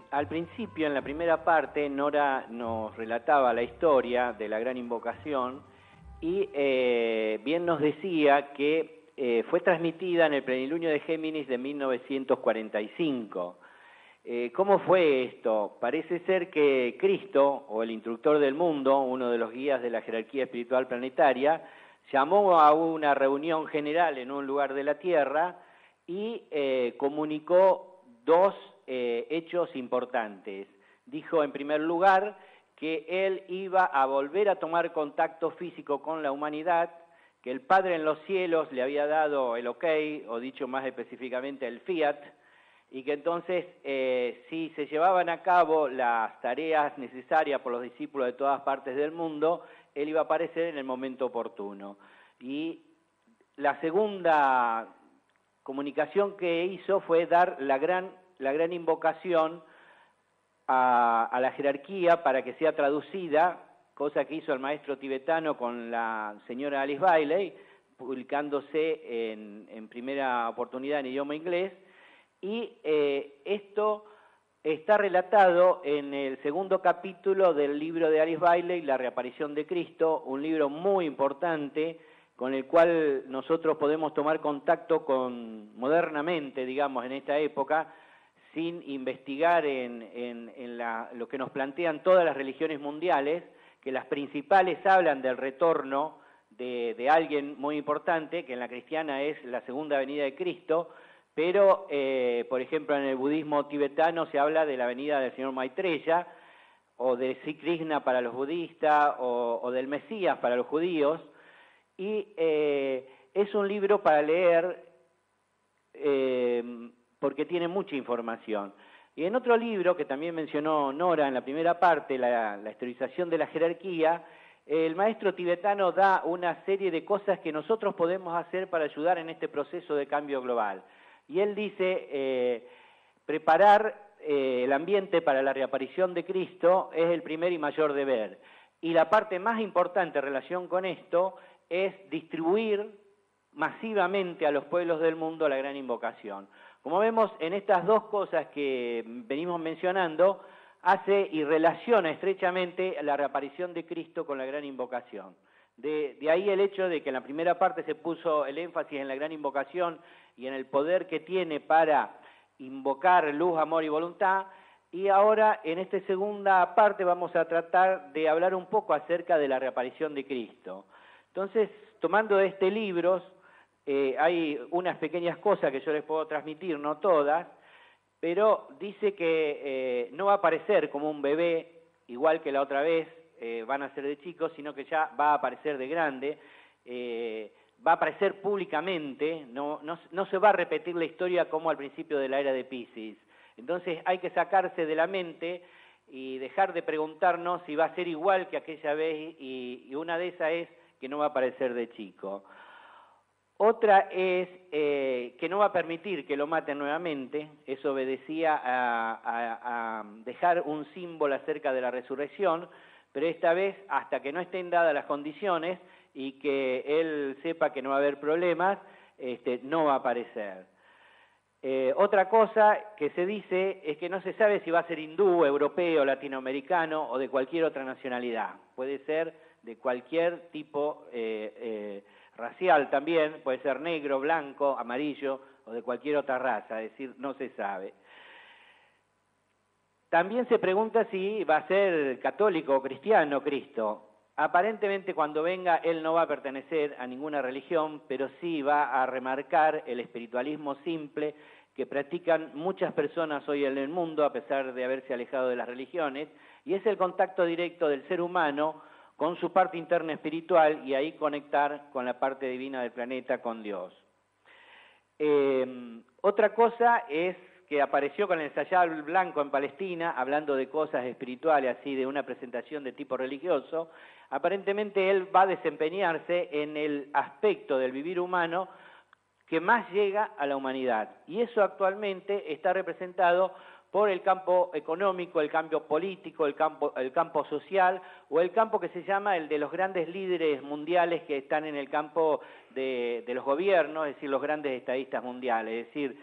Al principio, en la primera parte, Nora nos relataba la historia de la gran invocación y bien nos decía que fue transmitida en el plenilunio de Géminis de 1945. ¿Cómo fue esto? Parece ser que Cristo, o el instructor del mundo, uno de los guías de la jerarquía espiritual planetaria, llamó a una reunión general en un lugar de la Tierra y comunicó dos hechos importantes. Dijo, en primer lugar, que él iba a volver a tomar contacto físico con la humanidad, que el Padre en los cielos le había dado el ok, o dicho más específicamente el fiat, y que entonces si se llevaban a cabo las tareas necesarias por los discípulos de todas partes del mundo, él iba a aparecer en el momento oportuno. Y la segunda comunicación que hizo fue dar la gran invocación a la jerarquía para que sea traducida, cosa que hizo el maestro tibetano con la señora Alice Bailey, publicándose en primera oportunidad en idioma inglés, y esto está relatado en el segundo capítulo del libro de Alice Bailey, La reaparición de Cristo, un libro muy importante con el cual nosotros podemos tomar contacto modernamente, digamos, en esta época, sin investigar lo que nos plantean todas las religiones mundiales, que las principales hablan del retorno de alguien muy importante, que en la cristiana es la segunda venida de Cristo, pero, por ejemplo, en el budismo tibetano se habla de la venida del señor Maitreya, o de Sri Krishna para los budistas, o del Mesías para los judíos, y es un libro para leer porque tiene mucha información. Y en otro libro, que también mencionó Nora en la primera parte, la historización de la jerarquía, el maestro tibetano da una serie de cosas que nosotros podemos hacer para ayudar en este proceso de cambio global. Y él dice, preparar el ambiente para la reaparición de Cristo es el primer y mayor deber. Y la parte más importante en relación con esto es distribuir masivamente a los pueblos del mundo la gran invocación. Como vemos, en estas dos cosas que venimos mencionando, hace y relaciona estrechamente la reaparición de Cristo con la gran invocación. De ahí el hecho de que en la primera parte se puso el énfasis en la gran invocación y en el poder que tiene para invocar luz, amor y voluntad, y ahora en esta segunda parte vamos a tratar de hablar un poco acerca de la reaparición de Cristo. Entonces, tomando de este libro, hay unas pequeñas cosas que yo les puedo transmitir, no todas, pero dice que no va a aparecer como un bebé, igual que la otra vez, van a ser de chicos, sino que ya va a aparecer de grande, va a aparecer públicamente, no se va a repetir la historia como al principio de la era de Piscis. Entonces hay que sacarse de la mente y dejar de preguntarnos si va a ser igual que aquella vez, y una de esas es que no va a aparecer de chico. Otra es que no va a permitir que lo maten nuevamente. Eso obedecía a dejar un símbolo acerca de la resurrección, pero esta vez, hasta que no estén dadas las condiciones y que él sepa que no va a haber problemas, no va a aparecer. Otra cosa que se dice es que no se sabe si va a ser hindú, europeo, latinoamericano o de cualquier otra nacionalidad. Puede ser de cualquier tipo racial también, puede ser negro, blanco, amarillo o de cualquier otra raza, es decir, no se sabe. También se pregunta si va a ser católico o cristiano Cristo. Aparentemente cuando venga él no va a pertenecer a ninguna religión, pero sí va a remarcar el espiritualismo simple que practican muchas personas hoy en el mundo a pesar de haberse alejado de las religiones, y es el contacto directo del ser humano con su parte interna espiritual y ahí conectar con la parte divina del planeta, con Dios. Otra cosa es que apareció con el sayal blanco en Palestina, hablando de cosas espirituales, así de una presentación de tipo religioso. Aparentemente él va a desempeñarse en el aspecto del vivir humano que más llega a la humanidad. Y eso actualmente está representado por el campo económico, el campo político, el campo social, o el campo que se llama el de los grandes líderes mundiales que están en el campo de los gobiernos, es decir, los grandes estadistas mundiales. Es decir,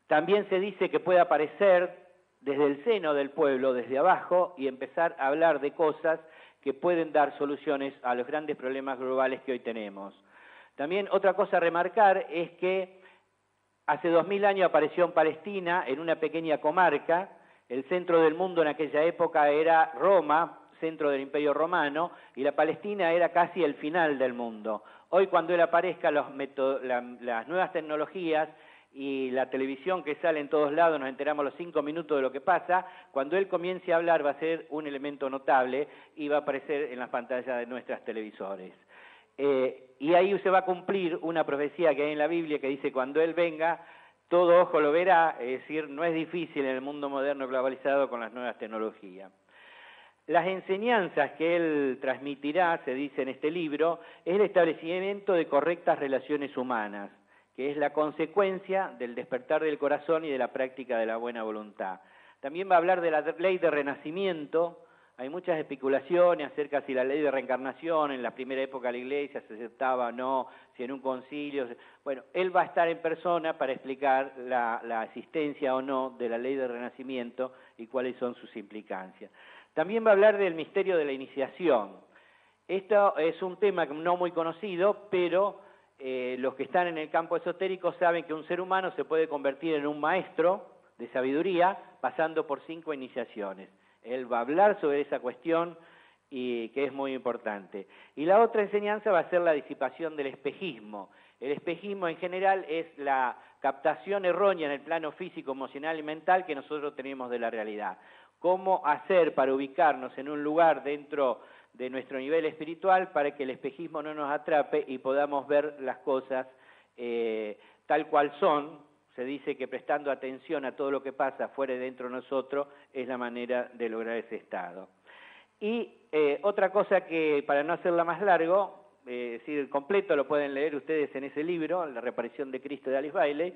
también se dice que puede aparecer desde el seno del pueblo, desde abajo, y empezar a hablar de cosas que pueden dar soluciones a los grandes problemas globales que hoy tenemos. También otra cosa a remarcar es que hace 2000 años apareció en Palestina, en una pequeña comarca. El centro del mundo en aquella época era Roma, centro del Imperio Romano, y la Palestina era casi el final del mundo. Hoy, cuando él aparezca, las nuevas tecnologías y la televisión que sale en todos lados, nos enteramos a los 5 minutos de lo que pasa, cuando él comience a hablar va a ser un elemento notable y va a aparecer en las pantallas de nuestros televisores. Y ahí se va a cumplir una profecía que hay en la Biblia que dice: cuando él venga, todo ojo lo verá. Es decir, no es difícil en el mundo moderno globalizado con las nuevas tecnologías. Las enseñanzas que él transmitirá, se dice en este libro, es el establecimiento de correctas relaciones humanas, que es la consecuencia del despertar del corazón y de la práctica de la buena voluntad. También va a hablar de la ley de renacimiento. Hay muchas especulaciones acerca de si la ley de reencarnación en la primera época de la Iglesia se aceptaba o no, si en un concilio. Bueno, él va a estar en persona para explicar la existencia o no de la ley de renacimiento y cuáles son sus implicancias. También va a hablar del misterio de la iniciación. Esto es un tema no muy conocido, pero los que están en el campo esotérico saben que un ser humano se puede convertir en un maestro de sabiduría pasando por 5 iniciaciones. Él va a hablar sobre esa cuestión y que es muy importante. Y la otra enseñanza va a ser la disipación del espejismo. El espejismo en general es la captación errónea en el plano físico, emocional y mental que nosotros tenemos de la realidad. ¿Cómo hacer para ubicarnos en un lugar dentro de nuestro nivel espiritual para que el espejismo no nos atrape y podamos ver las cosas tal cual son? Se dice que prestando atención a todo lo que pasa fuera y dentro de nosotros es la manera de lograr ese estado. Y otra cosa que, para no hacerla más largo, es decir, completo lo pueden leer ustedes en ese libro, La reaparición de Cristo de Alice Bailey,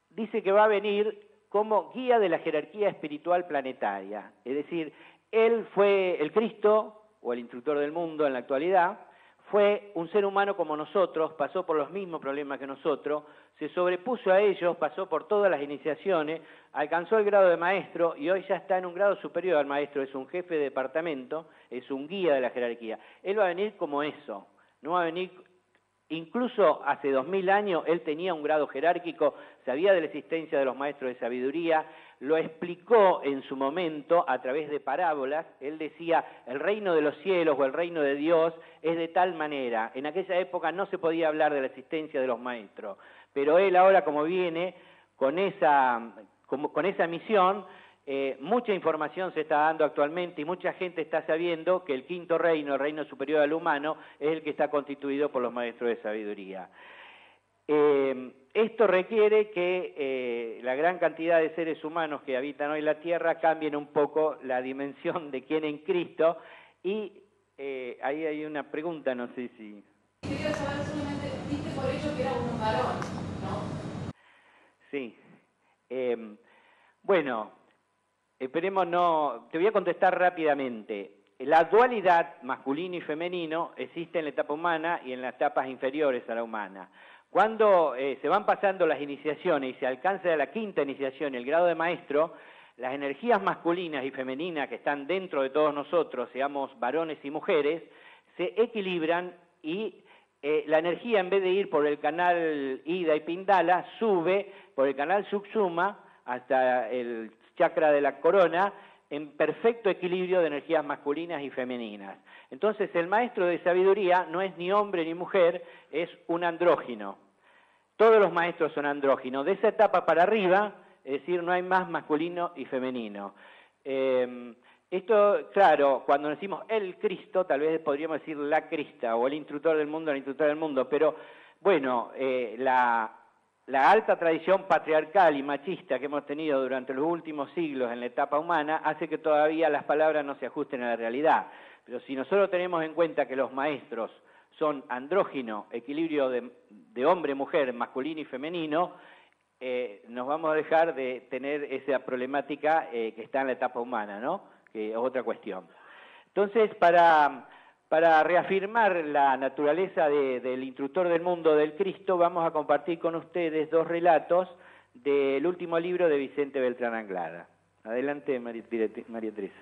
dice que va a venir como guía de la jerarquía espiritual planetaria. Es decir, él fue el Cristo, o el instructor del mundo en la actualidad, fue un ser humano como nosotros, pasó por los mismos problemas que nosotros, se sobrepuso a ellos, pasó por todas las iniciaciones, alcanzó el grado de maestro y hoy ya está en un grado superior al maestro, es un jefe de departamento, es un guía de la jerarquía. Él va a venir como eso, no va a venir. Incluso hace 2000 años él tenía un grado jerárquico, sabía de la existencia de los maestros de sabiduría, lo explicó en su momento a través de parábolas. Él decía: el reino de los cielos o el reino de Dios es de tal manera. En aquella época no se podía hablar de la existencia de los maestros, pero él ahora, como viene con esa misión, mucha información se está dando actualmente y mucha gente está sabiendo que el quinto reino, el reino superior al humano, es el que está constituido por los maestros de sabiduría. Esto requiere que la gran cantidad de seres humanos que habitan hoy la Tierra cambien un poco la dimensión de quién en Cristo. Y ahí hay una pregunta, no sé si... Quería saber, solamente diste por hecho que era un varón, ¿no? Sí. Bueno, esperemos no... Te voy a contestar rápidamente. La dualidad masculino y femenino existe en la etapa humana y en las etapas inferiores a la humana. Cuando se van pasando las iniciaciones y se alcanza la quinta iniciación, el grado de maestro, las energías masculinas y femeninas que están dentro de todos nosotros, seamos varones y mujeres, se equilibran y la energía, en vez de ir por el canal Ida y Pindala, sube por el canal Suksuma hasta el chakra de la corona, en perfecto equilibrio de energías masculinas y femeninas. Entonces el maestro de sabiduría no es ni hombre ni mujer, es un andrógino. Todos los maestros son andróginos. De esa etapa para arriba, es decir, no hay más masculino y femenino. Esto, claro, cuando decimos el Cristo, tal vez podríamos decir la Crista, o el instructor del mundo, la instructora del mundo, pero bueno, la alta tradición patriarcal y machista que hemos tenido durante los últimos siglos en la etapa humana hace que todavía las palabras no se ajusten a la realidad. Pero si nosotros tenemos en cuenta que los maestros son andrógino, equilibrio de hombre-mujer, masculino y femenino, nos vamos a dejar de tener esa problemática que está en la etapa humana, ¿no? Que es otra cuestión. Entonces, para reafirmar la naturaleza del instructor del mundo, del Cristo, vamos a compartir con ustedes 2 relatos del último libro de Vicente Beltrán Anglada. Adelante, María Teresa.